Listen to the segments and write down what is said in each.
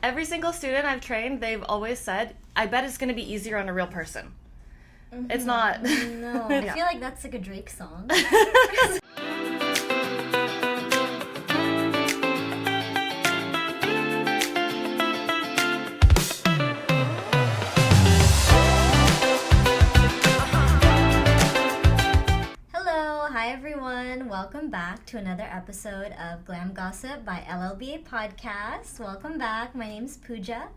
every single student I've trained, they've always said, I bet it's going to be easier on a real person. Mm-hmm. It's not. No, I feel like that's like a Drake song. Welcome back to another episode of Glam Gossip by LLBA Podcast. Welcome back. My name is Puja.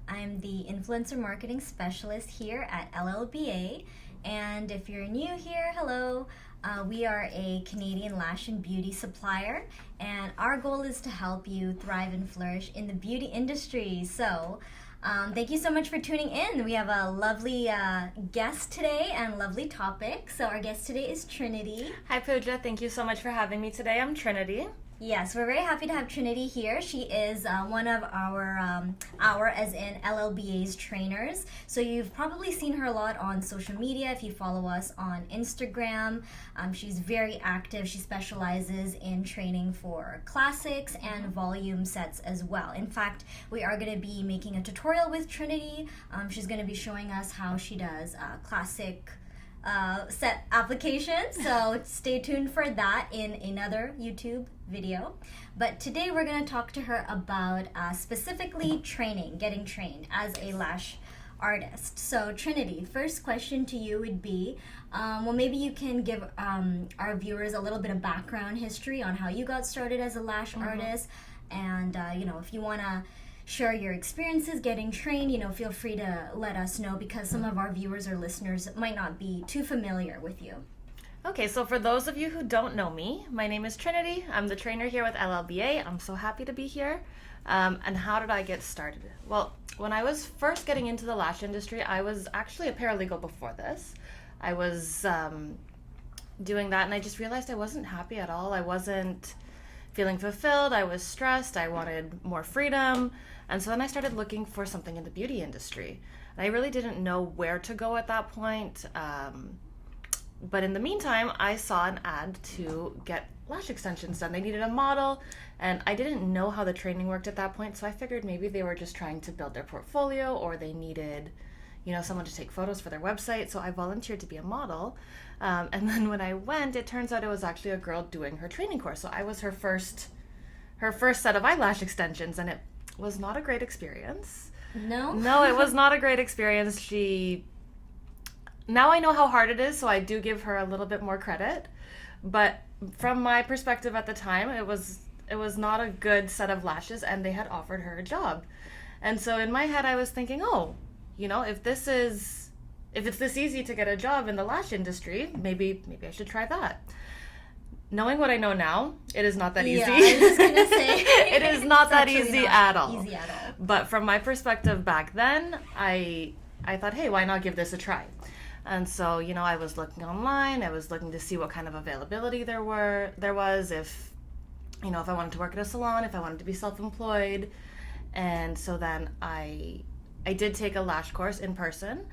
I'm the Influencer Marketing Specialist here at LLBA. And if you're new here, hello. We are a Canadian lash and beauty supplier. And our goal is to help you thrive and flourish in the beauty industry. So, thank you so much for tuning in. We have a lovely guest today and lovely topic. So our guest today is Trinity. Hi Pooja, thank you so much for having me today. I'm Trinity. Yes, we're very happy to have Trinity here. She is one of our as in LLBA's trainers. So you've probably seen her a lot on social media if you follow us on Instagram. She's very active. She specializes in training for classics and volume sets as well. In fact, we are going to be making a tutorial with Trinity. She's going to be showing us how she does classic set applications, so stay tuned for that in another YouTube video. But today we're going to talk to her about specifically training, getting trained as a lash artist. So Trinity, first question to you would be, well, maybe you can give our viewers a little bit of background history on how you got started as a lash artist, and if you want to share your experiences getting trained, feel free to let us know, because some of our viewers or listeners might not be too familiar with you. Okay, so for those of you who don't know me, my name is Trinity. I'm the trainer here with LLBA. I'm so happy to be here. And how did I get started? Well, when I was first getting into the lash industry, I was actually a paralegal before this. I was doing that, and I just realized I wasn't happy at all. I wasn't feeling fulfilled. I was stressed. I wanted more freedom. And so then I started looking for something in the beauty industry. And I really didn't know where to go at that point. But in the meantime, I saw an ad to get lash extensions done. They needed a model, and I didn't know how the training worked at that point. So I figured maybe they were just trying to build their portfolio, or they needed, someone to take photos for their website. So I volunteered to be a model. And then when I went, it turns out it was actually a girl doing her training course. So I was her first set of eyelash extensions, and it was not a great experience. No, it was not a great experience. Now I know how hard it is, so I do give her a little bit more credit. But from my perspective at the time, it was not a good set of lashes, and they had offered her a job. And so in my head, I was thinking, if it's this easy to get a job in the lash industry, maybe I should try that. Knowing what I know now, it is not that easy. Yeah, I was just gonna say it is not that easy at all. Easy at all. But from my perspective back then, I thought, hey, why not give this a try? And so, I was looking online. I was looking to see what kind of availability there was, if I wanted to work at a salon, if I wanted to be self-employed. And so then I did take a lash course in person,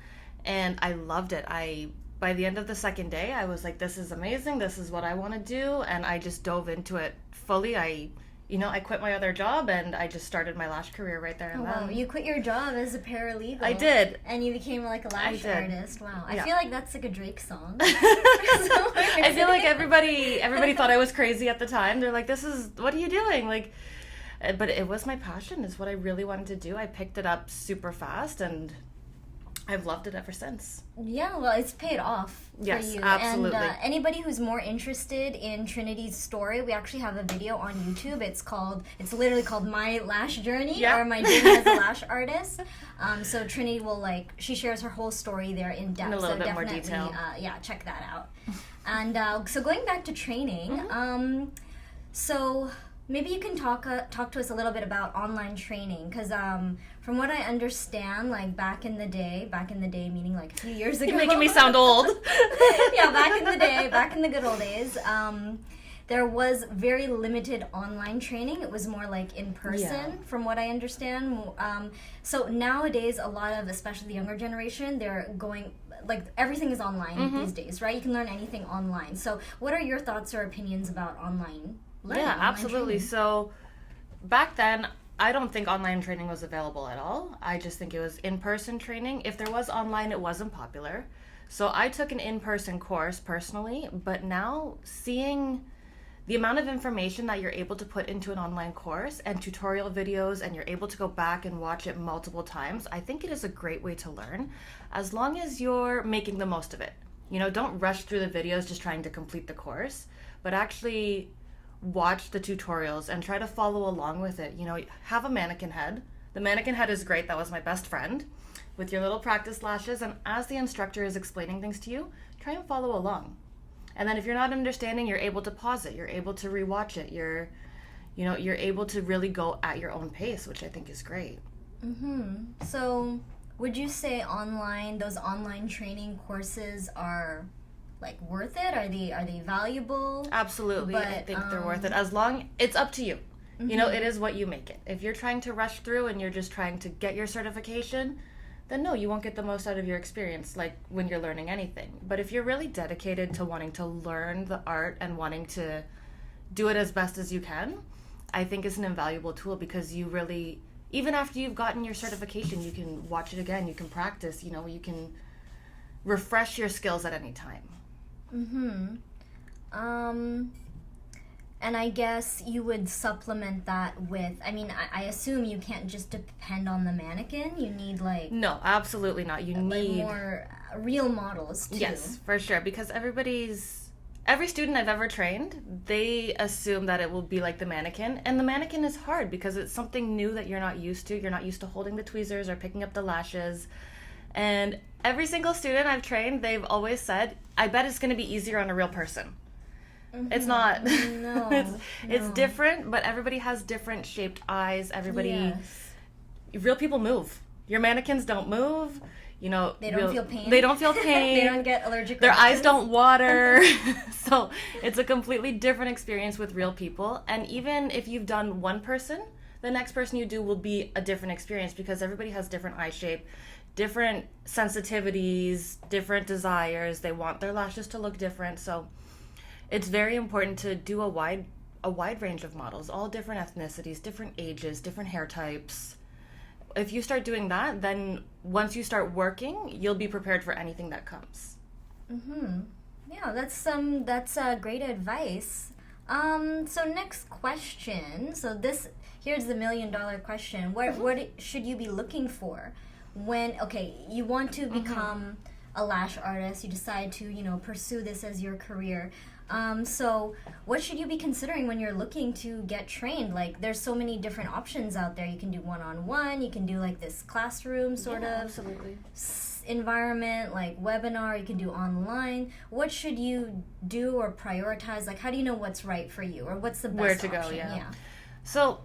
and I loved it. By the end of the second day, I was like, this is amazing. This is what I want to do. And I just dove into it fully. I quit my other job, and I just started my lash career right there and then. Wow, you quit your job as a paralegal. I did. And you became like a lash artist. Wow. I feel like that's like a Drake song. I feel like everybody thought I was crazy at the time. They're like, what are you doing? But it was my passion. It's what I really wanted to do. I picked it up super fast, and I've loved it ever since. Yeah, well, it's paid off for yes, you. Absolutely. And anybody who's more interested in Trinity's story, we actually have a video on YouTube. It's literally called My Lash Journey, or My Journey as a Lash Artist. So Trinity will she shares her whole story there in depth. In a little bit definitely, more detail. Check that out. And so going back to training, so maybe you can talk to us a little bit about online training, because from what I understand, back in the day meaning a few years ago. You're making me sound old. Yeah, back in the good old days, there was very limited online training. It was more in person, from what I understand. So nowadays, a lot of, especially the younger generation, they're going, everything is online these days, right? You can learn anything online. So what are your thoughts or opinions about online learning? Yeah, absolutely. So back then, I don't think online training was available at all. I just think it was in-person training. If there was online, it wasn't popular. So I took an in-person course personally, but now seeing the amount of information that you're able to put into an online course and tutorial videos, and you're able to go back and watch it multiple times, I think it is a great way to learn, as long as you're making the most of it. You know, don't rush through the videos just trying to complete the course, but actually watch the tutorials and try to follow along with it. You know, have a mannequin head. The mannequin head is great. That was my best friend, with your little practice lashes. And as the instructor is explaining things to you, try and follow along. And then if you're not understanding, you're able to pause it. You're able to rewatch it. You're able to really go at your own pace, which I think is great. So would you say those online training courses are like worth it? Are they valuable? Absolutely. I think they're worth it, as long it's up to you. You know, it is what you make it. If you're trying to rush through and you're just trying to get your certification, then no, you won't get the most out of your experience, like when you're learning anything. But if you're really dedicated to wanting to learn the art and wanting to do it as best as you can, I think it's an invaluable tool, because you really, even after you've gotten your certification, you can watch it again, you can practice, you know, you can refresh your skills at any time. And I guess you would supplement that with, I mean, I assume you can't just depend on the mannequin. You need No, absolutely not. You need more real models too. Yes, for sure, because every student I've ever trained, they assume that it will be like the mannequin, and the mannequin is hard because it's something new that you're not used to. You're not used to holding the tweezers or picking up the lashes. And every single student I've trained, they've always said, I bet it's going to be easier on a real person. It's not. No, it's different, but everybody has different shaped eyes. Real people move. Your mannequins don't move. You know, they don't feel pain. They don't feel pain. They don't get allergic Their reactions. eyes don't water. So it's a completely different experience with real people. And even if you've done one person, the next person you do will be a different experience, because everybody has different eye shape, different sensitivities, different desires. They want their lashes to look different. So it's very important to do a wide range of models, all different ethnicities, different ages, different hair types. If you start doing that, then once you start working, you'll be prepared for anything that comes. Yeah, that's great advice. So next question. So here's the $1 million question. What should you be looking for when you want to become a lash artist? You decide to pursue this as your career. So what should you be considering when you're looking to get trained? Like, there's so many different options out there. You can do one-on-one, you can do like this classroom sort of absolutely. Environment, like webinar, you can do online. What should you do or prioritize? Like, how do you know what's right for you, or what's the best Where to option? go, yeah. So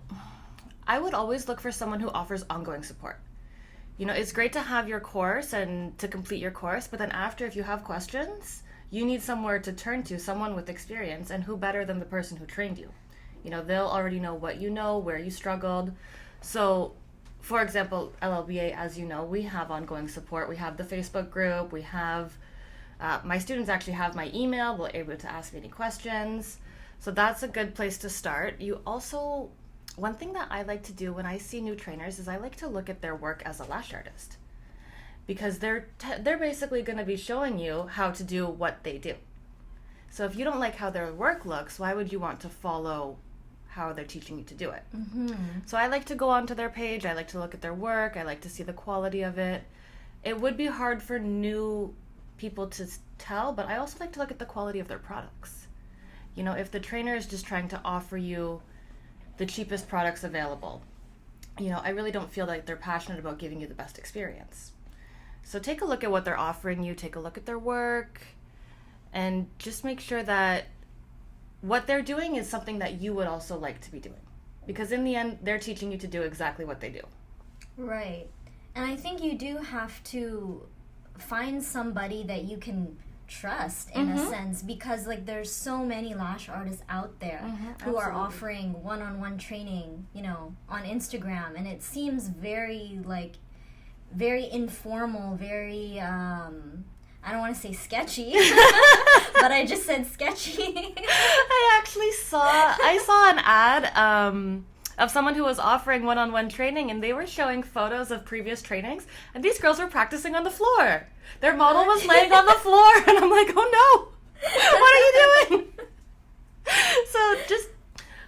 I would always look for someone who offers ongoing support. You know, it's great to have your course and to complete your course, but then after, if you have questions, you need somewhere to turn to, someone with experience, and who better than the person who trained you? You know, they'll already know what you know, where you struggled. So, for example, LLBA, as you know, we have ongoing support. We have the Facebook group. We have, my students actually have my email. They're able to ask me any questions. So that's a good place to start. You also, one thing that I like to do when I see new trainers is I like to look at their work as a lash artist, because they're basically going to be showing you how to do what they do. So if you don't like how their work looks, why would you want to follow how they're teaching you to do it? So I like to go onto their page. I like to look at their work. I like to see the quality of it. It would be hard for new people to tell, but I also like to look at the quality of their products. You know, if the trainer is just trying to offer you the cheapest products available, you know, I really don't feel like they're passionate about giving you the best experience. So take a look at what they're offering you, take a look at their work, and just make sure that what they're doing is something that you would also like to be doing. Because in the end, they're teaching you to do exactly what they do. Right. And I think you do have to find somebody that you can trust in a sense, because like there's so many lash artists out there who are offering one-on-one training, on Instagram, and it seems very informal, very I don't want to say sketchy, but I just said sketchy. I saw an ad. of someone who was offering one-on-one training, and they were showing photos of previous trainings, and these girls were practicing on the floor. Their model was laying on the floor, and I'm like, oh no, what are you doing? So just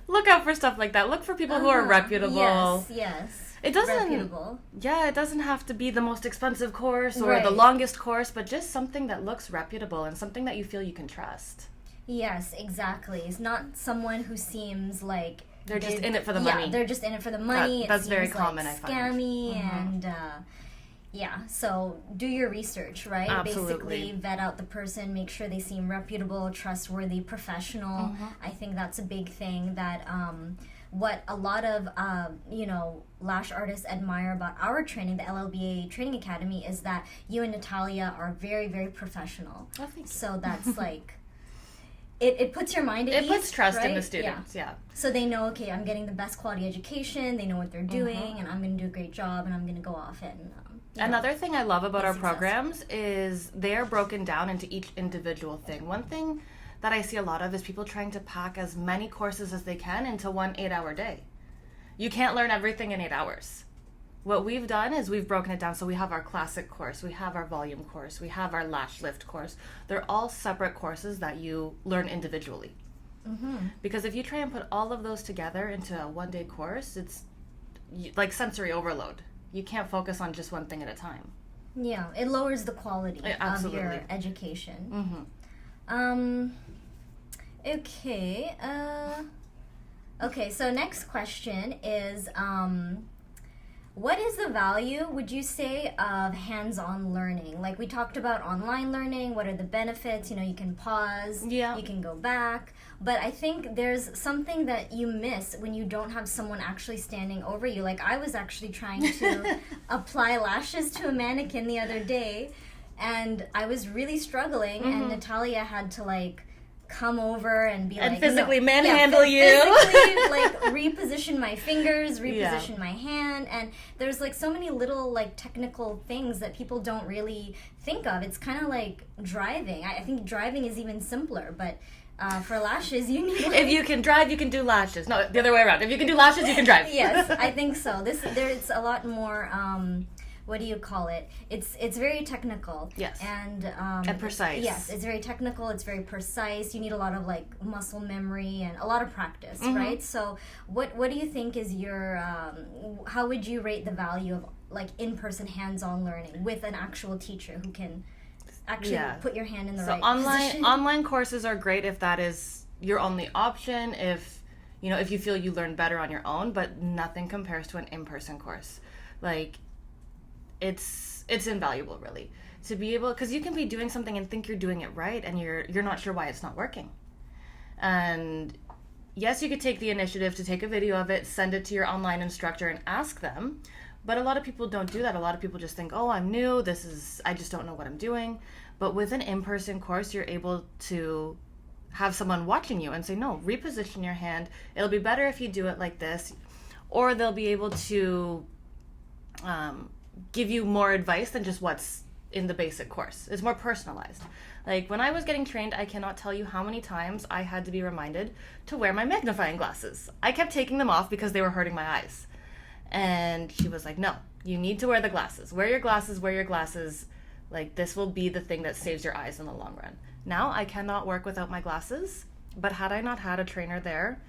look out for stuff like that. Look for people who are reputable. Yes. It doesn't. Reputable. Yeah, it doesn't have to be the most expensive course or Right. the longest course, but just something that looks reputable and something that you feel you can trust. Yes, exactly. It's not someone who seems like They're just in it for the money. Yeah, they're just in it for the money. That's it very seems common, like I find. scammy and so do your research, right? Absolutely. Basically vet out the person, make sure they seem reputable, trustworthy, professional. I think that's a big thing that what a lot of lash artists admire about our training, the LLBA Training Academy, is that you and Natalia are very, very professional. Oh, thank you. So that's like it puts your mind at ease. It puts trust in right? the students, yeah. So they know, okay, I'm getting the best quality education, they know what they're doing, and I'm going to do a great job, and I'm going to go off and Another thing I love about our successful. programs is they're broken down into each individual thing. One thing that I see a lot of is people trying to pack as many courses as they can into one 8-hour day. You can't learn everything in 8 hours. What we've done is we've broken it down. So we have our classic course, we have our volume course, we have our lash lift course. They're all separate courses that you learn individually. Because if you try and put all of those together into a one-day course, it's like sensory overload. You can't focus on just one thing at a time. Yeah, it lowers the quality of Absolutely. your education. Okay. Okay, so next question is what is the value, would you say, of hands-on learning? Like we talked about online learning, what are the benefits? You can pause, you can go back. But I think there's something that you miss when you don't have someone actually standing over you. Like I was actually trying to apply lashes to a mannequin the other day, and I was really struggling, and Natalia had to come over and be physically manhandle you. Physically, reposition my fingers, reposition my hand, and there's so many little technical things that people don't really think of. It's kind of like driving. I think driving is even simpler, but for lashes, you need. If you can drive, you can do lashes. No, the other way around. If you can do lashes, you can drive. Yes, I think so. There's a lot more. What do you call it? It's very technical. Yes. And precise. Yes, it's very technical. It's very precise. You need a lot of muscle memory and a lot of practice, right? So, what do you think is your? How would you rate the value of in-person hands-on learning with an actual teacher who can actually put your hand in the right position? Online courses are great if that is your only option. If you feel you learn better on your own, but nothing compares to an in-person course. It's invaluable, really, to be able, because you can be doing something and think you're doing it right, and you're not sure why it's not working. And yes, you could take the initiative to take a video of it, send it to your online instructor, and ask them. But a lot of people don't do that. A lot of people just think, oh, I'm new. I just don't know what I'm doing. But with an in-person course, you're able to have someone watching you and say, no, reposition your hand. It'll be better if you do it like this. Or they'll be able to give you more advice than just what's in the basic course. It's more personalized. When I was getting trained, I cannot tell you how many times I had to be reminded to wear my magnifying glasses. I kept taking them off because they were hurting my eyes. And she was like, no, you need to wear the glasses. Wear your glasses, wear your glasses. This will be the thing that saves your eyes in the long run. Now I cannot work without my glasses, but had I not had a trainer there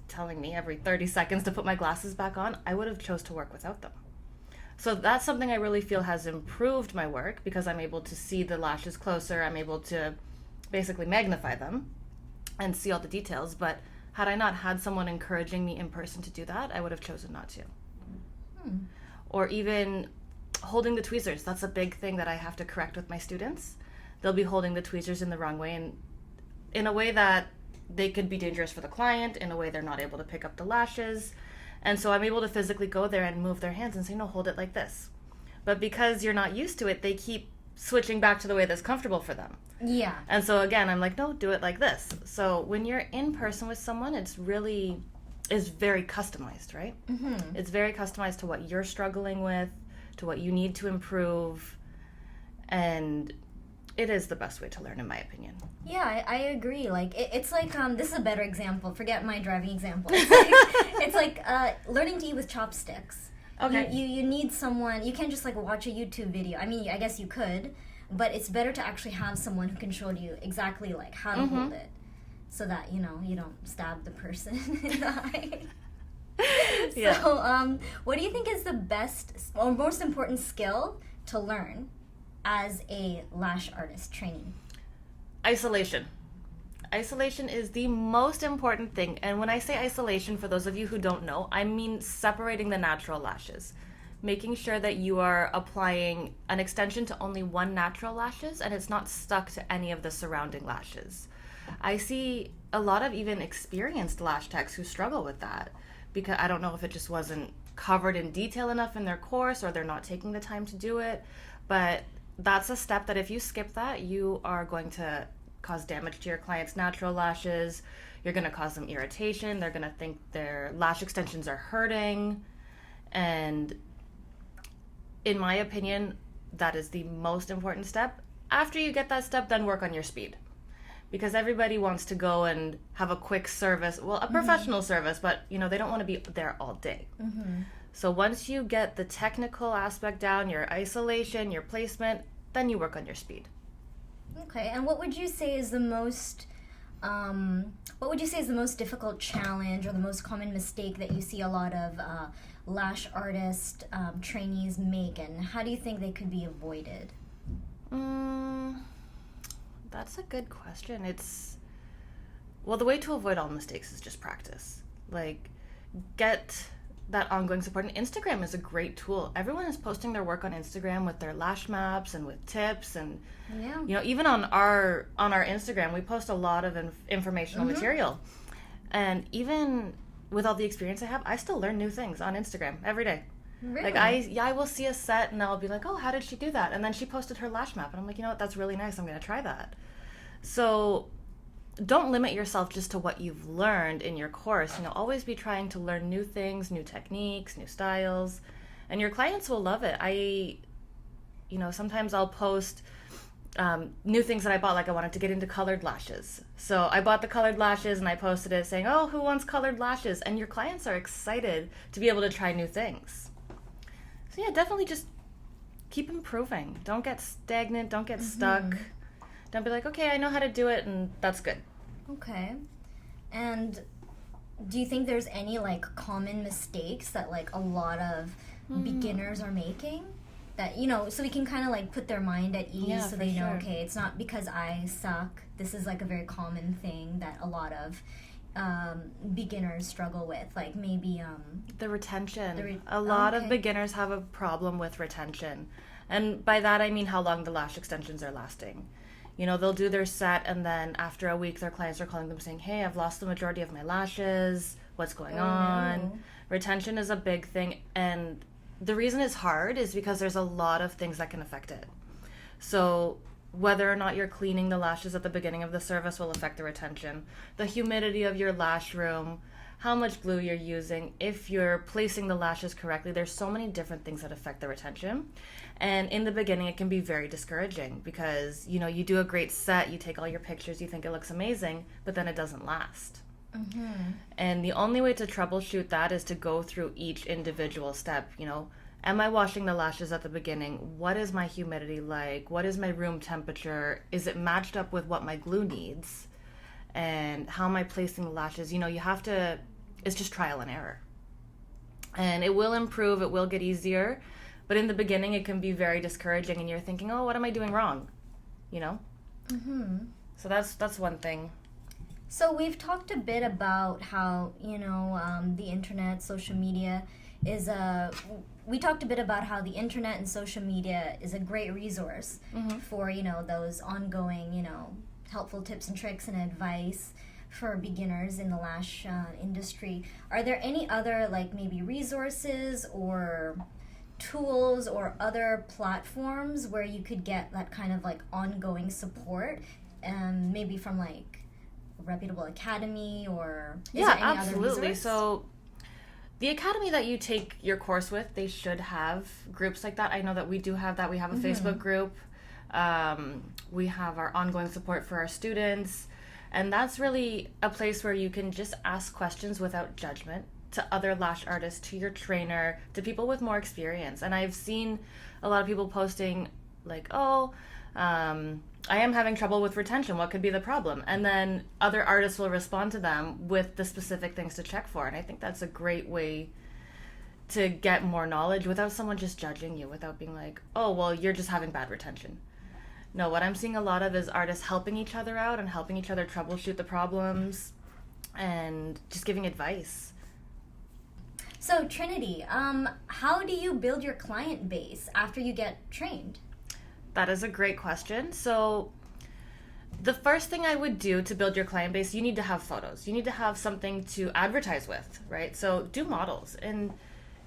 telling me every 30 seconds to put my glasses back on, I would have chose to work without them. So that's something I really feel has improved my work, because I'm able to see the lashes closer. I'm able to basically magnify them and see all the details. But had I not had someone encouraging me in person to do that, I would have chosen not to. Or even holding the tweezers. That's a big thing that I have to correct with my students. They'll be holding the tweezers in the wrong way, and in a way that they could be dangerous for the client, in a way they're not able to pick up the lashes. And so I'm able to physically go there and move their hands and say, no, hold it like this. But because you're not used to it, they keep switching back to the way that's comfortable for them. Yeah. And so again, I'm like, no, do it like this. So when you're in person with someone, it's very customized, right? It's very customized to what you're struggling with, to what you need to improve. And it is the best way to learn, in my opinion. Yeah, I agree. Like it's like this is a better example. Forget my driving example. It's like learning to eat with chopsticks. Okay. You need someone. You can't just like watch a YouTube video. I mean, I guess you could, but it's better to actually have someone who can show you exactly like how to hold it, so that you don't stab the person in the eye. Yeah. So, what do you think is the best or most important skill to learn as a lash artist trainee? Isolation. Isolation is the most important thing. And when I say isolation, for those of you who don't know, I mean separating the natural lashes. Making sure that you are applying an extension to only one natural lashes and it's not stuck to any of the surrounding lashes. I see a lot of even experienced lash techs who struggle with that because I don't know if it just wasn't covered in detail enough in their course or they're not taking the time to do it. But that's a step that if you skip that, you are going to cause damage to your client's natural lashes. You're going to cause them irritation. They're going to think their lash extensions are hurting. And in my opinion, that is the most important step. After you get that step, then work on your speed. Because everybody wants to go and have a quick service, well, a professional service, but they don't want to be there all day. So once you get the technical aspect down, your isolation, your placement, then you work on your speed. Okay, and what would you say is the most difficult challenge or the most common mistake that you see a lot of lash artist trainees make, and how do you think they could be avoided? That's a good question. The way to avoid all mistakes is just practice. Like, get that ongoing support. And Instagram is a great tool. Everyone is posting their work on Instagram with their lash maps and with tips, and even on our Instagram, we post a lot of informational material. And even with all the experience I have, I still learn new things on Instagram every day. Really? Like I will see a set and I'll be like, oh, how did she do that? And then she posted her lash map and I'm like, what, that's really nice. I'm going to try that. So don't limit yourself just to what you've learned in your course. Always be trying to learn new things, new techniques, new styles, and your clients will love it. Sometimes I'll post new things that I bought, like I wanted to get into colored lashes. So I bought the colored lashes and I posted it saying, oh, who wants colored lashes? And your clients are excited to be able to try new things. So yeah, definitely just keep improving. Don't get stagnant. Don't get stuck. Don't be like, okay, I know how to do it and that's good. Okay. And do you think there's any like common mistakes that like a lot of beginners are making? That, so we can kind of like put their mind at ease so they know, okay, it's not because I suck. This is like a very common thing that a lot of beginners struggle with, like maybe the retention. A lot of beginners have a problem with retention, and by that I mean how long the lash extensions are lasting. They'll do their set and then after a week their clients are calling them saying, hey, I've lost the majority of my lashes, what's going on? No. Retention is a big thing, and the reason it's hard is because there's a lot of things that can affect it. So whether or not you're cleaning the lashes at the beginning of the service will affect the retention. The humidity of your lash room, how much glue you're using, if you're placing the lashes correctly, there's so many different things that affect the retention. And in the beginning, it can be very discouraging because, you do a great set, you take all your pictures, you think it looks amazing, but then it doesn't last. And the only way to troubleshoot that is to go through each individual step. Am I washing the lashes at the beginning? What is my humidity like? What is my room temperature? Is it matched up with what my glue needs? And how am I placing the lashes? It's just trial and error. And it will improve, it will get easier. But in the beginning, it can be very discouraging and you're thinking, oh, what am I doing wrong? So that's one thing. So we've talked a bit about how, the internet, social media is we talked a bit about how the internet and social media is a great resource for, those ongoing, helpful tips and tricks and advice for beginners in the lash industry. Are there any other, like, maybe resources or tools or other platforms where you could get that kind of, like, ongoing support, maybe from, like, reputable academy, or is there any absolutely. other resource? So the academy that you take your course with, they should have groups like that. I know that we do have that. We have a Facebook group. We have our ongoing support for our students. And that's really a place where you can just ask questions without judgment to other lash artists, to your trainer, to people with more experience. And I've seen a lot of people posting like, oh, I am having trouble with retention. What could be the problem? And then other artists will respond to them with the specific things to check for. And I think that's a great way to get more knowledge without someone just judging you, without being like, oh, well, you're just having bad retention. No, what I'm seeing a lot of is artists helping each other out and helping each other troubleshoot the problems and just giving advice. So Trinity, how do you build your client base after you get trained? That is a great question. So the first thing I would do to build your client base, you need to have photos. You need to have something to advertise with, right? So do models. And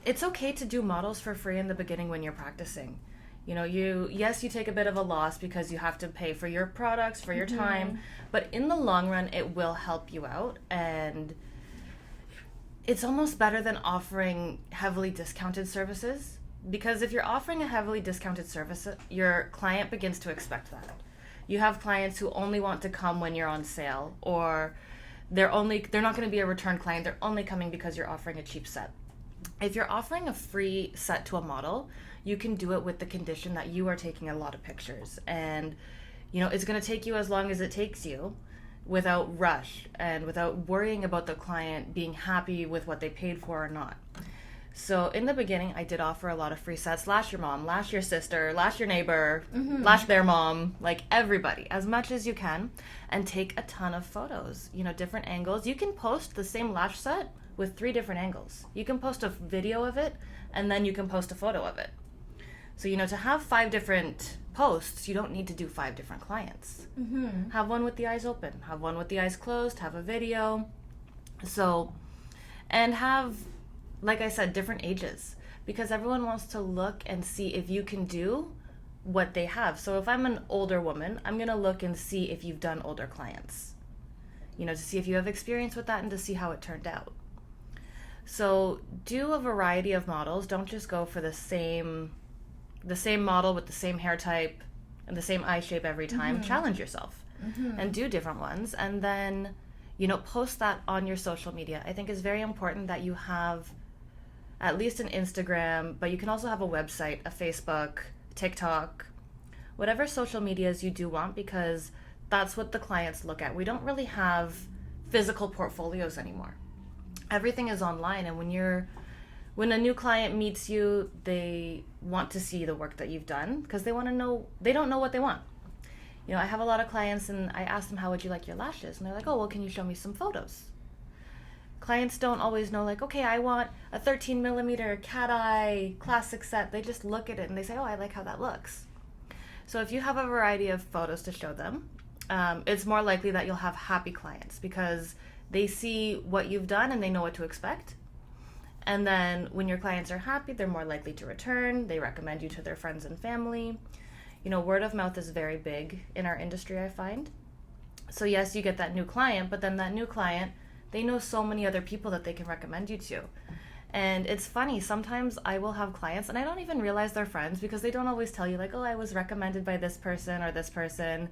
it's okay to do models for free in the beginning when you're practicing. You know, you take a bit of a loss because you have to pay for your products, for your time, but in the long run, it will help you out. And it's almost better than offering heavily discounted services, because if you're offering a heavily discounted service, your client begins to expect that. You have clients who only want to come when you're on sale, or they're not going to be a return client. They're only coming because you're offering a cheap set. If you're offering a free set to a model, you can do it with the condition that you are taking a lot of pictures, and it's going to take you as long as it takes you, without rush and without worrying about the client being happy with what they paid for or not. So in the beginning, I did offer a lot of free sets. Lash your mom, lash your sister, lash your neighbor, lash their mom, like everybody, as much as you can, and take a ton of photos, different angles. You can post the same lash set with 3 different angles. You can post a video of it, and then you can post a photo of it. So, to have 5 different posts, you don't need to do 5 different clients. Have one with the eyes open, have one with the eyes closed, have a video. So, and have, like I said, different ages, because everyone wants to look and see if you can do what they have. So if I'm an older woman, I'm going to look and see if you've done older clients, to see if you have experience with that and to see how it turned out. So do a variety of models. Don't just go for the same model with the same hair type and the same eye shape every time. Challenge yourself and do different ones. And then, post that on your social media. I think it's very important that you have at least an Instagram, but you can also have a website, a Facebook, TikTok, whatever social medias you do want, because that's what the clients look at. We don't really have physical portfolios anymore. Everything is online, and when a new client meets you, they want to see the work that you've done, because they don't know what they want. I have a lot of clients, and I ask them, how would you like your lashes? And they're like, oh, well, can you show me some photos? Clients don't always know, like, okay, I want a 13 millimeter cat eye classic set. They just look at it and they say, oh, I like how that looks. So if you have a variety of photos to show them, it's more likely that you'll have happy clients, because they see what you've done and they know what to expect. And then when your clients are happy, they're more likely to return. They recommend you to their friends and family. Word of mouth is very big in our industry, I find. So yes, you get that new client, but then that new client, they know so many other people that they can recommend you to. And it's funny, sometimes I will have clients and I don't even realize they're friends, because they don't always tell you, like, oh, I was recommended by this person or this person,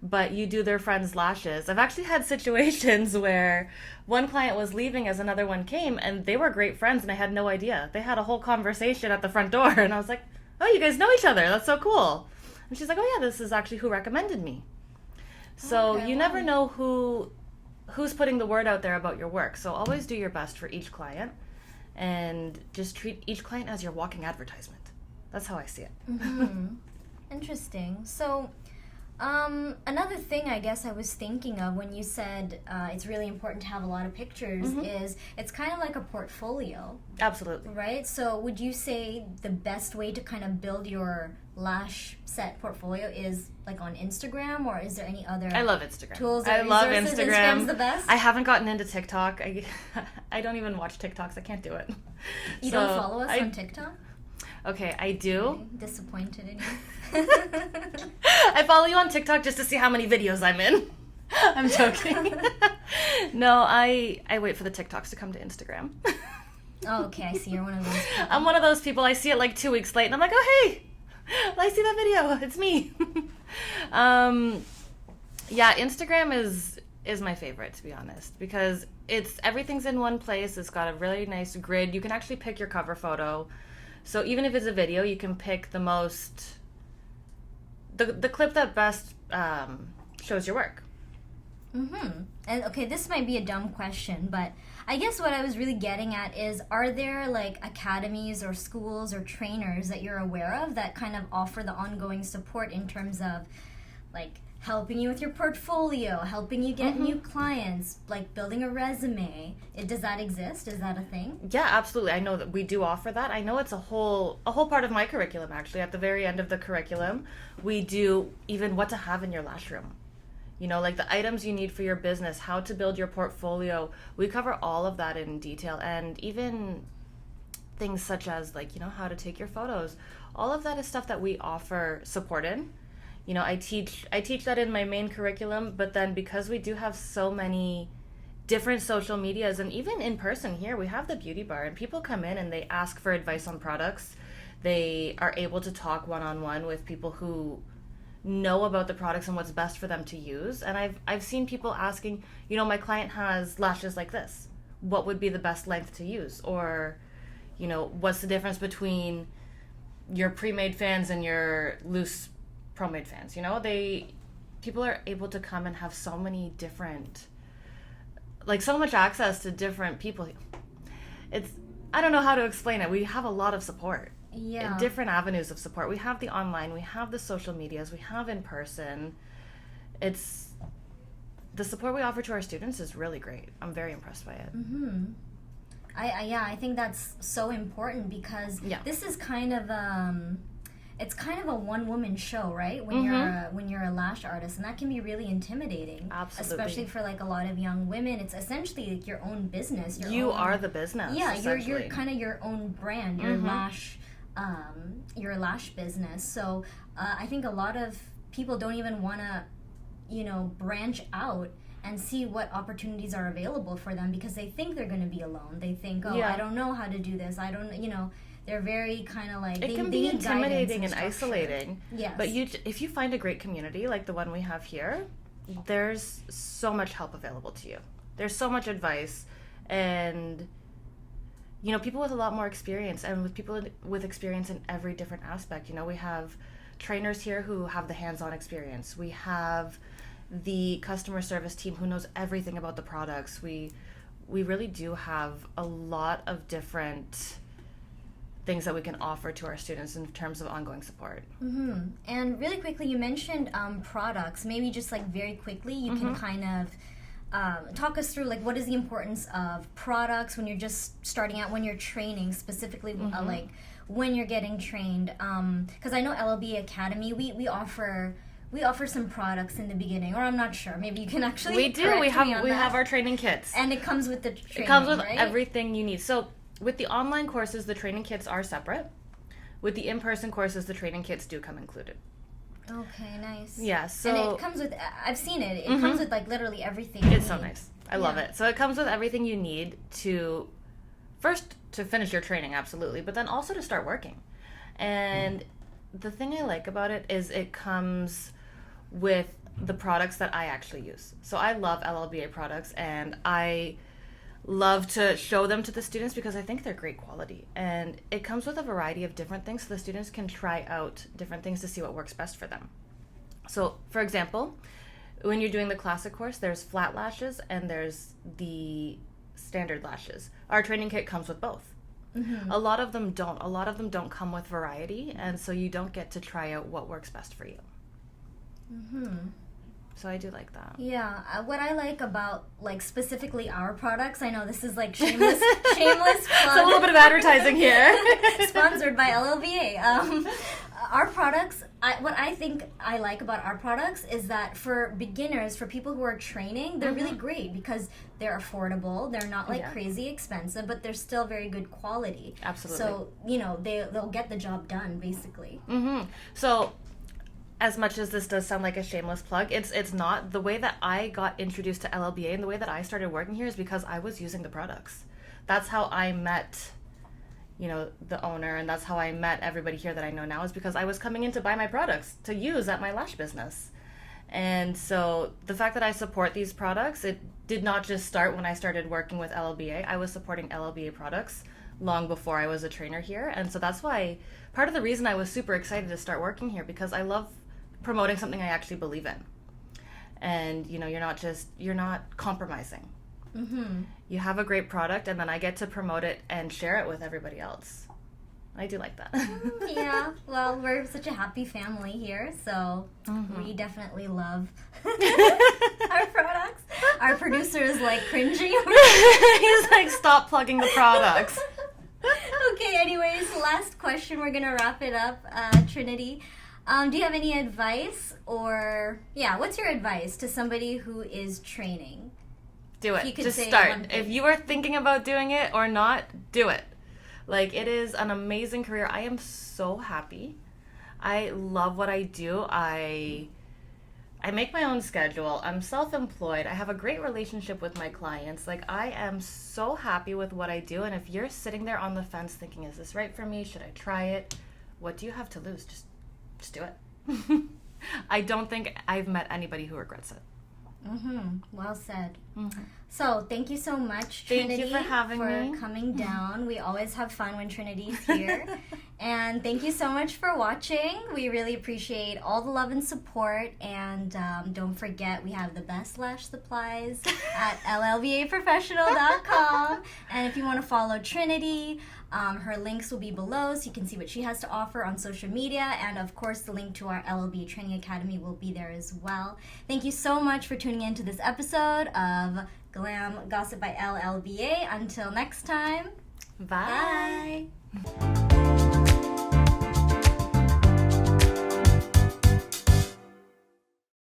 but you do their friends' lashes. I've actually had situations where one client was leaving as another one came, and they were great friends and I had no idea. They had a whole conversation at the front door, and I was like, oh, you guys know each other, that's so cool. And she's like, oh yeah, this is actually who recommended me. So you never know who's putting the word out there about your work. So always do your best for each client, and just treat each client as your walking advertisement. That's how I see it. Interesting. So another thing I guess I was thinking of when you said it's really important to have a lot of pictures is it's kind of like a portfolio. Absolutely. Right? So would you say the best way to kind of build your lash set portfolio is like on Instagram, or is there any other I love Instagram. Tools or I love resources? Instagram. Instagram's the best? I haven't gotten into TikTok. I don't even watch TikToks. I can't do it. You don't follow us on TikTok? Okay, I do. I'm disappointed in you. I follow you on TikTok just to see how many videos I'm in. I'm joking. No, I wait for the TikToks to come to Instagram. Oh, okay, I see. You're one of those people. I'm one of those people. I see it like 2 weeks late, and I'm like, oh, hey, I see that video. It's me. Yeah, Instagram is my favorite, to be honest, because everything's in one place. It's got a really nice grid. You can actually pick your cover photo. So even if it's a video, you can pick the clip that best shows your work. And okay, this might be a dumb question, but I guess what I was really getting at is, are there like academies or schools or trainers that you're aware of that kind of offer the ongoing support in terms of like helping you with your portfolio, helping you get new clients, like building a resume? Does that exist? Is that a thing? Yeah, absolutely. I know that we do offer that. I know it's a whole part of my curriculum, actually. At the very end of the curriculum, we do even what to have in your lash room. You know, like the items you need for your business, how to build your portfolio. We cover all of that in detail, and even things such as like, you know, how to take your photos. All of that is stuff that we offer support in. You know, I teach that in my main curriculum, but then because we do have so many different social medias, and even in person here, we have the beauty bar, and people come in and they ask for advice on products. They are able to talk one-on-one with people who know about the products and what's best for them to use. And I've seen people asking, you know, my client has lashes like this. What would be the best length to use? Or, you know, what's the difference between your pre-made fans and your loose pro-made fans? You know, people are able to come and have so many different, like so much access to different people. I don't know how to explain it. We have a lot of support. Yeah. Different avenues of support. We have the online, we have the social medias, we have in person. The support we offer to our students is really great. I'm very impressed by it. I think that's so important, because this is kind of it's kind of a one-woman show, right? When you're a lash artist, and that can be really intimidating. Absolutely. Especially for like a lot of young women. It's essentially like your own business. You are the business. Yeah, you're kind of your own brand. Your lash business. So I think a lot of people don't even want to, you know, branch out and see what opportunities are available for them, because they think they're going to be alone. They think, I don't know how to do this. I don't, you know, they're very kind of like, it can be intimidating and isolating. Yes. But if you find a great community like the one we have here, there's so much help available to you. There's so much advice, and you know, people with a lot more experience, and with people with experience in every different aspect. You know, we have trainers here who have the hands-on experience. We have the customer service team who knows everything about the products. We really do have a lot of different things that we can offer to our students in terms of ongoing support. And really quickly, you mentioned products. Maybe just like very quickly, you can kind of talk us through like what is the importance of products when you're just starting out, when you're training, specifically like when you're getting trained, because I know LLBA Academy, we offer some products in the beginning, or I'm not sure, maybe you can actually we have our training kits, and it comes with the training. It comes with right? everything you need. So with the online courses, the training kits are separate. With the in-person courses, the training kits do come included. Okay, nice. Yeah, so... And it comes with... I've seen it. It comes with, like, literally everything It's so nice. I love it. So it comes with everything you need to... First, to finish your training, absolutely, but then also to start working. And the thing I like about it is it comes with the products that I actually use. So I love LLBA products, and I love to show them to the students because I think they're great quality. And it comes with a variety of different things so the students can try out different things to see what works best for them. So, for example, when you're doing the classic course, there's flat lashes and there's the standard lashes. Our training kit comes with both. A lot of them don't. A lot of them don't come with variety, and so you don't get to try out what works best for you. So I do like that. Yeah, what I like about, like, specifically our products, I know this is, like, shameless plug. It's a little bit of advertising here. Sponsored by LLBA. Our products, what I think I like about our products is that for beginners, for people who are training, they're really great because they're affordable. They're not, like, crazy expensive, but they're still very good quality. Absolutely. So, you know, they'll get the job done, basically. So... as much as this does sound like a shameless plug, it's not. The way that I got introduced to LLBA and the way that I started working here is because I was using the products. That's how I met, the owner, and that's how I met everybody here that I know now, is because I was coming in to buy my products to use at my lash business. And so the fact that I support these products, it did not just start when I started working with LLBA. I was supporting LLBA products long before I was a trainer here. And so that's why part of the reason I was super excited to start working here, because I love promoting something I actually believe in. And you're not compromising. Mm-hmm. You have a great product, and then I get to promote it and share it with everybody else. I do like that. Yeah, well, we're such a happy family here, so we definitely love our products. Our producer is like cringing. He's like, stop plugging the products. Okay, anyways, last question. We're gonna wrap it up. Trinity, do you have any advice, or what's your advice to somebody who is training? Do If you it. could Just say start. one thing. If you are thinking about doing it or not, do it. Like, it is an amazing career. I am so happy. I love what I do. I make my own schedule. I'm self-employed. I have a great relationship with my clients. Like, I am so happy with what I do. And if you're sitting there on the fence thinking, is this right for me? Should I try it? What do you have to lose? Just do it. I don't think I've met anybody who regrets it. Well said. Mm-hmm. So thank you so much, Thank Trinity, you for having me. coming down. We always have fun when Trinity's here. And thank you so much for watching. We really appreciate all the love and support. And don't forget, we have the best lash supplies at LLBAprofessional.com. And if you want to follow Trinity, her links will be below so you can see what she has to offer on social media. And of course, the link to our LLBA Training Academy will be there as well. Thank you so much for tuning in to this episode of Glam Gossip by LLBA. Until next time, Bye. bye.